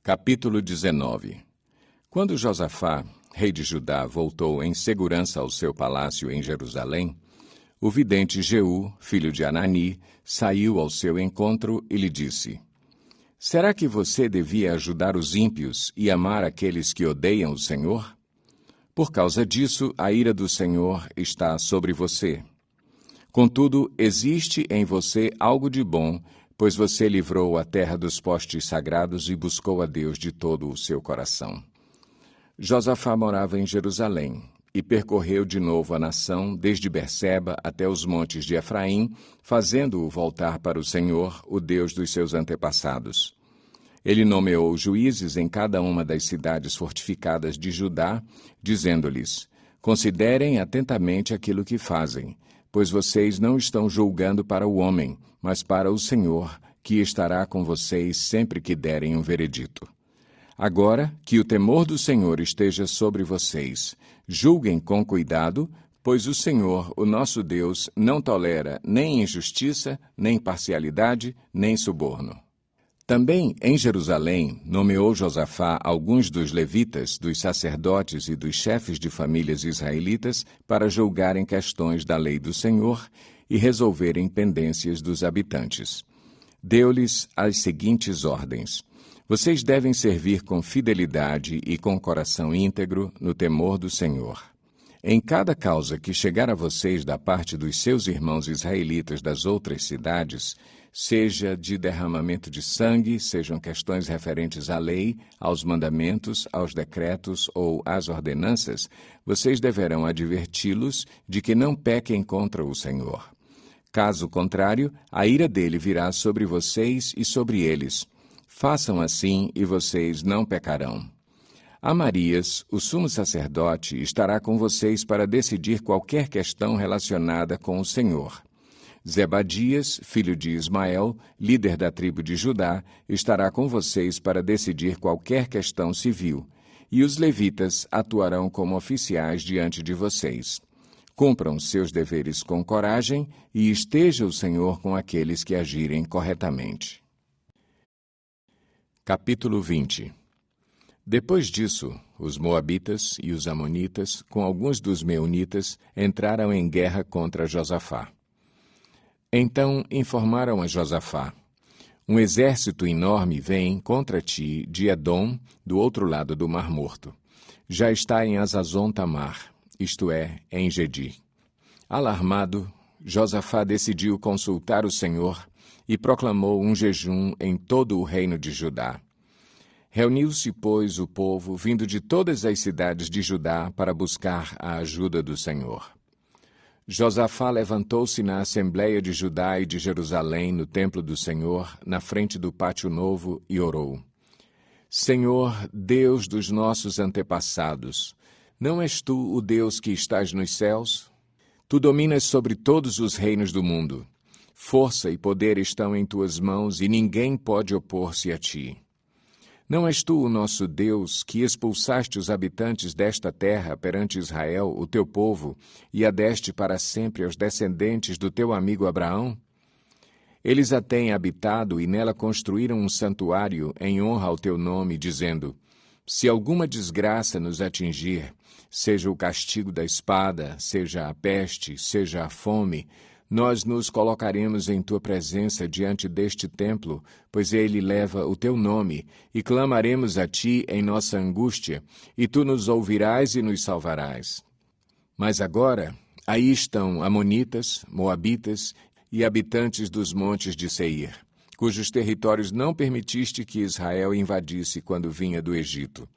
Capítulo 19. Quando Josafá, rei de Judá, voltou em segurança ao seu palácio em Jerusalém, o vidente Jeú, filho de Anani, saiu ao seu encontro e lhe disse: Será que você devia ajudar os ímpios e amar aqueles que odeiam o Senhor? Por causa disso, a ira do Senhor está sobre você. Contudo, existe em você algo de bom, pois você livrou a terra dos postes sagrados e buscou a Deus de todo o seu coração. Josafá morava em Jerusalém e percorreu de novo a nação, desde Berseba até os montes de Efraim, fazendo-o voltar para o Senhor, o Deus dos seus antepassados. Ele nomeou juízes em cada uma das cidades fortificadas de Judá, dizendo-lhes: Considerem atentamente aquilo que fazem, pois vocês não estão julgando para o homem, mas para o Senhor, que estará com vocês sempre que derem um veredito. Agora, que o temor do Senhor esteja sobre vocês. Julguem com cuidado, pois o Senhor, o nosso Deus, não tolera nem injustiça, nem parcialidade, nem suborno. Também, em Jerusalém, nomeou Josafá alguns dos levitas, dos sacerdotes e dos chefes de famílias israelitas para julgarem questões da lei do Senhor e resolverem pendências dos habitantes. Deu-lhes as seguintes ordens: Vocês devem servir com fidelidade e com coração íntegro no temor do Senhor. Em cada causa que chegar a vocês da parte dos seus irmãos israelitas das outras cidades, seja de derramamento de sangue, sejam questões referentes à lei, aos mandamentos, aos decretos ou às ordenanças, vocês deverão adverti-los de que não pequem contra o Senhor. Caso contrário, a ira dele virá sobre vocês e sobre eles. Façam assim e vocês não pecarão. Amarias, o sumo sacerdote, estará com vocês para decidir qualquer questão relacionada com o Senhor. Zebadias, filho de Ismael, líder da tribo de Judá, estará com vocês para decidir qualquer questão civil, e os levitas atuarão como oficiais diante de vocês. Cumpram seus deveres com coragem e esteja o Senhor com aqueles que agirem corretamente. Capítulo 20. Depois disso, os moabitas e os amonitas, com alguns dos meunitas, entraram em guerra contra Josafá. Então informaram a Josafá: Um exército enorme vem contra ti de Edom, do outro lado do Mar Morto. Já está em Hazazon Tamar, isto é, em Gedi. Alarmado, Josafá decidiu consultar o Senhor e proclamou um jejum em todo o reino de Judá. Reuniu-se, pois, o povo, vindo de todas as cidades de Judá, para buscar a ajuda do Senhor. Josafá levantou-se na Assembleia de Judá e de Jerusalém, no templo do Senhor, na frente do pátio novo, e orou: Senhor, Deus dos nossos antepassados, não és tu o Deus que estás nos céus? Tu dominas sobre todos os reinos do mundo. Força e poder estão em tuas mãos e ninguém pode opor-se a ti. Não és tu o nosso Deus, que expulsaste os habitantes desta terra perante Israel, o teu povo, e a deste para sempre aos descendentes do teu amigo Abraão? Eles a têm habitado e nela construíram um santuário em honra ao teu nome, dizendo: Se alguma desgraça nos atingir, seja o castigo da espada, seja a peste, seja a fome, nós nos colocaremos em tua presença diante deste templo, pois ele leva o teu nome, e clamaremos a ti em nossa angústia, e tu nos ouvirás e nos salvarás. Mas agora, aí estão amonitas, moabitas e habitantes dos montes de Seir, cujos territórios não permitiste que Israel invadisse quando vinha do Egito.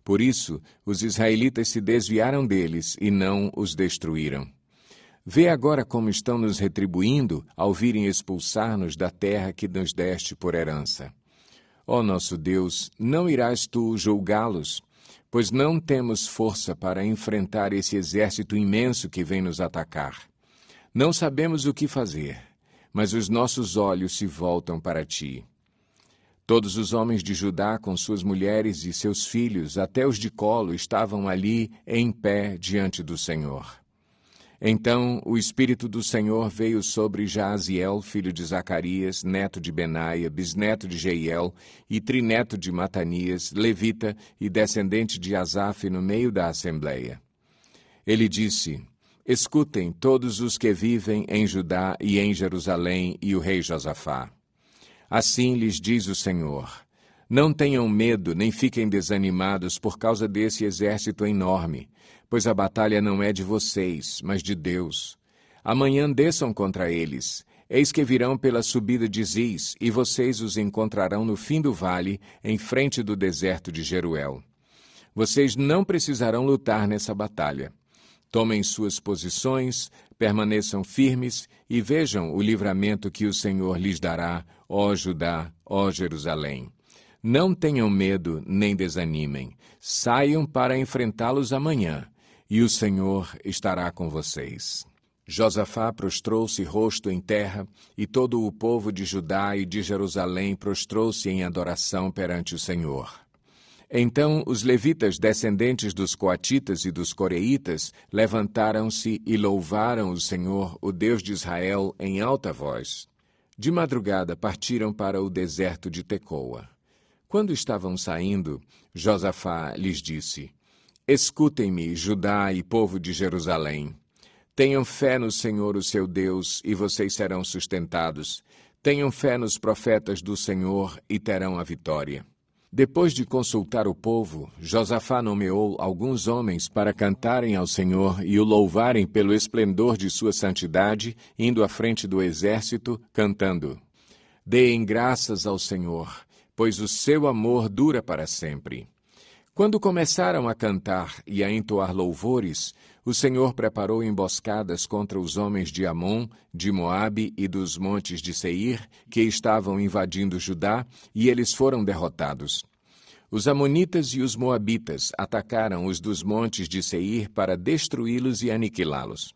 Por isso, os israelitas se desviaram deles e não os destruíram. Vê agora como estão nos retribuindo ao virem expulsar-nos da terra que nos deste por herança. Ó nosso Deus, não irás tu julgá-los, pois não temos força para enfrentar esse exército imenso que vem nos atacar. Não sabemos o que fazer, mas os nossos olhos se voltam para ti. Todos os homens de Judá, com suas mulheres e seus filhos, até os de colo, estavam ali em pé diante do Senhor. Então o Espírito do Senhor veio sobre Jaaziel, filho de Zacarias, neto de Benaia, bisneto de Jeiel, e trineto de Matanias, levita e descendente de Asaf, no meio da assembleia. Ele disse: Escutem todos os que vivem em Judá e em Jerusalém e o rei Josafá. Assim lhes diz o Senhor: Não tenham medo, nem fiquem desanimados por causa desse exército enorme, pois a batalha não é de vocês, mas de Deus. Amanhã desçam contra eles. Eis que virão pela subida de Ziz, e vocês os encontrarão no fim do vale, em frente do deserto de Jeruel. Vocês não precisarão lutar nessa batalha. Tomem suas posições, permaneçam firmes e vejam o livramento que o Senhor lhes dará, ó Judá, ó Jerusalém. Não tenham medo nem desanimem. Saiam para enfrentá-los amanhã, e o Senhor estará com vocês. Josafá prostrou-se rosto em terra, e todo o povo de Judá e de Jerusalém prostrou-se em adoração perante o Senhor. Então os levitas descendentes dos coatitas e dos coreitas levantaram-se e louvaram o Senhor, o Deus de Israel, em alta voz. De madrugada partiram para o deserto de Tecoa. Quando estavam saindo, Josafá lhes disse: Escutem-me, Judá e povo de Jerusalém. Tenham fé no Senhor, o seu Deus, e vocês serão sustentados. Tenham fé nos profetas do Senhor e terão a vitória. Depois de consultar o povo, Josafá nomeou alguns homens para cantarem ao Senhor e o louvarem pelo esplendor de sua santidade, indo à frente do exército, cantando: Deem graças ao Senhor, pois o seu amor dura para sempre. Quando começaram a cantar e a entoar louvores, o Senhor preparou emboscadas contra os homens de Amon, de Moabe e dos montes de Seir, que estavam invadindo Judá, e eles foram derrotados. Os amonitas e os moabitas atacaram os dos montes de Seir para destruí-los e aniquilá-los.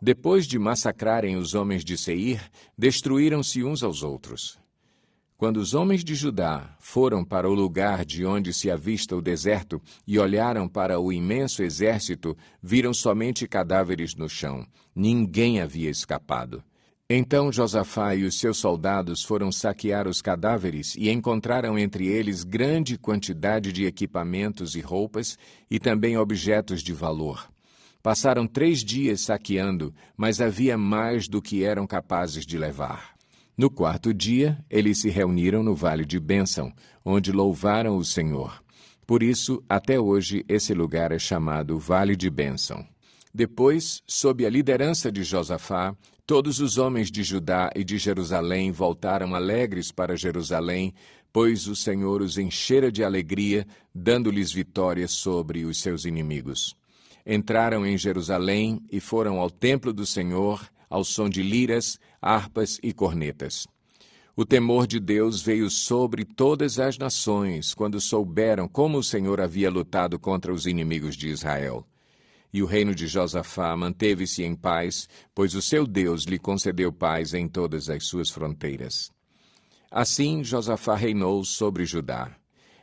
Depois de massacrarem os homens de Seir, destruíram-se uns aos outros. Quando os homens de Judá foram para o lugar de onde se avista o deserto e olharam para o imenso exército, viram somente cadáveres no chão. Ninguém havia escapado. Então Josafá e os seus soldados foram saquear os cadáveres e encontraram entre eles grande quantidade de equipamentos e roupas e também objetos de valor. Passaram 3 dias saqueando, mas havia mais do que eram capazes de levar. No 4º dia, eles se reuniram no Vale de Bênção, onde louvaram o Senhor. Por isso, até hoje, esse lugar é chamado Vale de Bênção. Depois, sob a liderança de Josafá, todos os homens de Judá e de Jerusalém voltaram alegres para Jerusalém, pois o Senhor os enchera de alegria, dando-lhes vitória sobre os seus inimigos. Entraram em Jerusalém e foram ao templo do Senhor, ao som de liras, harpas e cornetas. O temor de Deus veio sobre todas as nações, quando souberam como o Senhor havia lutado contra os inimigos de Israel. E o reino de Josafá manteve-se em paz, pois o seu Deus lhe concedeu paz em todas as suas fronteiras. Assim Josafá reinou sobre Judá.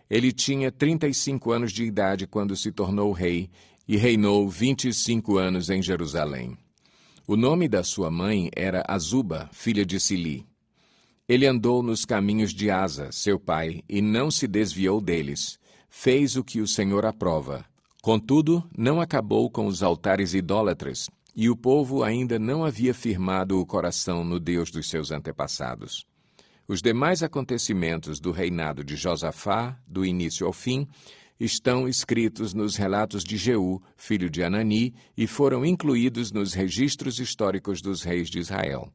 Ele tinha 35 anos de idade quando se tornou rei, e reinou 25 anos em Jerusalém. O nome da sua mãe era Azuba, filha de Sili. Ele andou nos caminhos de Asa, seu pai, e não se desviou deles. Fez o que o Senhor aprova. Contudo, não acabou com os altares idólatras, e o povo ainda não havia firmado o coração no Deus dos seus antepassados. Os demais acontecimentos do reinado de Josafá, do início ao fim, estão escritos nos relatos de Jeú, filho de Anani, e foram incluídos nos registros históricos dos reis de Israel.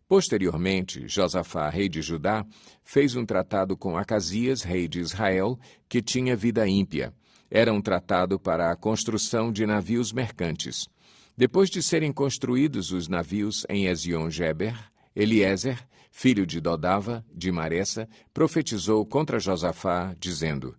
Posteriormente, Josafá, rei de Judá, fez um tratado com Acasias, rei de Israel, que tinha vida ímpia. Era um tratado para a construção de navios mercantes. Depois de serem construídos os navios em Ezion-Geber, Eliezer, filho de Dodava, de Maressa, profetizou contra Josafá, dizendo: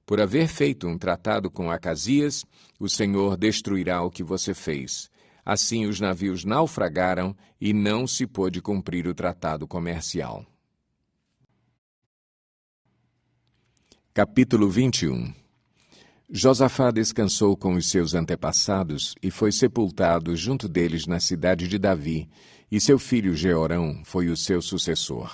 Por haver feito um tratado com Acasias, o Senhor destruirá o que você fez. Assim os navios naufragaram e não se pôde cumprir o tratado comercial. Capítulo 21. Josafá descansou com os seus antepassados e foi sepultado junto deles na cidade de Davi, e seu filho Jeorão foi o seu sucessor.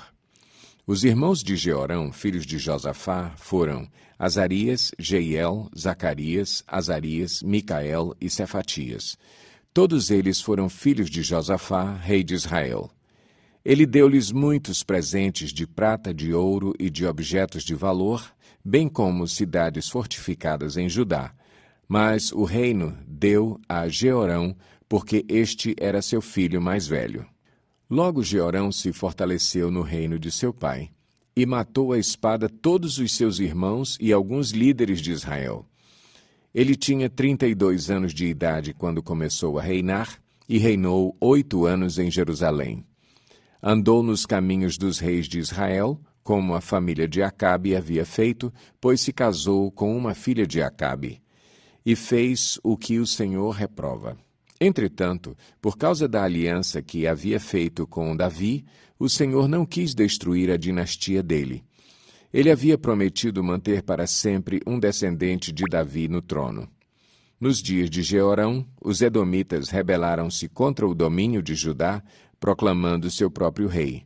Os irmãos de Jeorão, filhos de Josafá, foram Azarias, Jeiel, Zacarias, Azarias, Micael e Cefatias. Todos eles foram filhos de Josafá, rei de Israel. Ele deu-lhes muitos presentes de prata, de ouro e de objetos de valor, bem como cidades fortificadas em Judá. Mas o reino deu a Jeorão, porque este era seu filho mais velho. Logo Jeorão se fortaleceu no reino de seu pai, e matou à espada todos os seus irmãos e alguns líderes de Israel. Ele tinha 32 anos de idade quando começou a reinar, e reinou 8 anos em Jerusalém. Andou nos caminhos dos reis de Israel, como a família de Acabe havia feito, pois se casou com uma filha de Acabe, e fez o que o Senhor reprova. Entretanto, por causa da aliança que havia feito com Davi, o Senhor não quis destruir a dinastia dele. Ele havia prometido manter para sempre um descendente de Davi no trono. Nos dias de Jeorão, os edomitas rebelaram-se contra o domínio de Judá, proclamando seu próprio rei.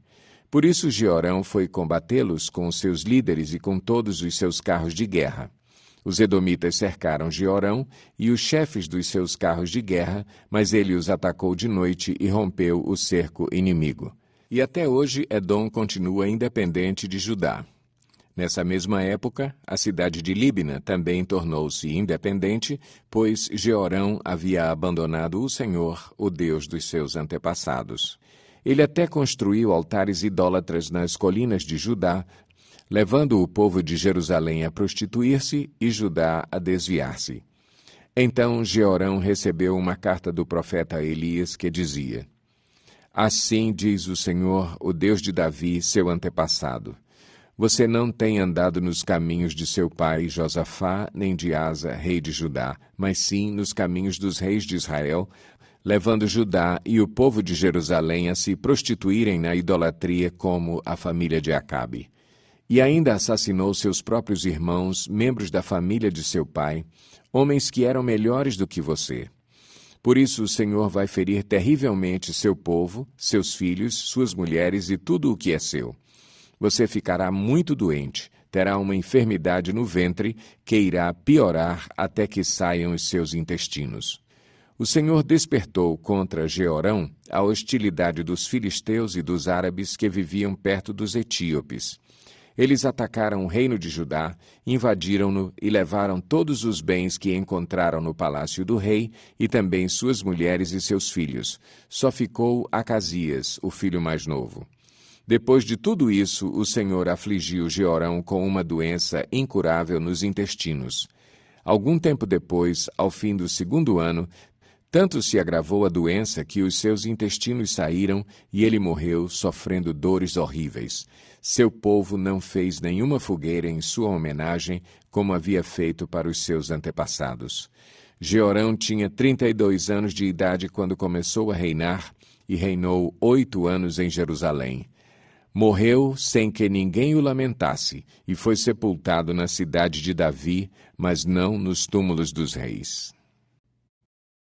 Por isso Jeorão foi combatê-los com seus líderes e com todos os seus carros de guerra. Os edomitas cercaram Jeorão e os chefes dos seus carros de guerra, mas ele os atacou de noite e rompeu o cerco inimigo. E até hoje Edom continua independente de Judá. Nessa mesma época, a cidade de Líbina também tornou-se independente, pois Jeorão havia abandonado o Senhor, o Deus dos seus antepassados. Ele até construiu altares idólatras nas colinas de Judá, levando o povo de Jerusalém a prostituir-se e Judá a desviar-se. Então Jeorão recebeu uma carta do profeta Elias que dizia: Assim diz o Senhor, o Deus de Davi, seu antepassado. Você não tem andado nos caminhos de seu pai Josafá, nem de Asa, rei de Judá, mas sim nos caminhos dos reis de Israel, levando Judá e o povo de Jerusalém a se prostituírem na idolatria como a família de Acabe. E ainda assassinou seus próprios irmãos, membros da família de seu pai, homens que eram melhores do que você. Por isso o Senhor vai ferir terrivelmente seu povo, seus filhos, suas mulheres e tudo o que é seu. Você ficará muito doente, terá uma enfermidade no ventre que irá piorar até que saiam os seus intestinos. O Senhor despertou contra Jeorão a hostilidade dos filisteus e dos árabes que viviam perto dos etíopes. Eles atacaram o reino de Judá, invadiram-no e levaram todos os bens que encontraram no palácio do rei e também suas mulheres e seus filhos. Só ficou Acasias, o filho mais novo. Depois de tudo isso, o Senhor afligiu Jeorão com uma doença incurável nos intestinos. Algum tempo depois, ao fim do 2º ano, tanto se agravou a doença que os seus intestinos saíram e ele morreu sofrendo dores horríveis. Seu povo não fez nenhuma fogueira em sua homenagem, como havia feito para os seus antepassados. Jeorão tinha 32 anos de idade quando começou a reinar e reinou 8 anos em Jerusalém. Morreu sem que ninguém o lamentasse e foi sepultado na cidade de Davi, mas não nos túmulos dos reis.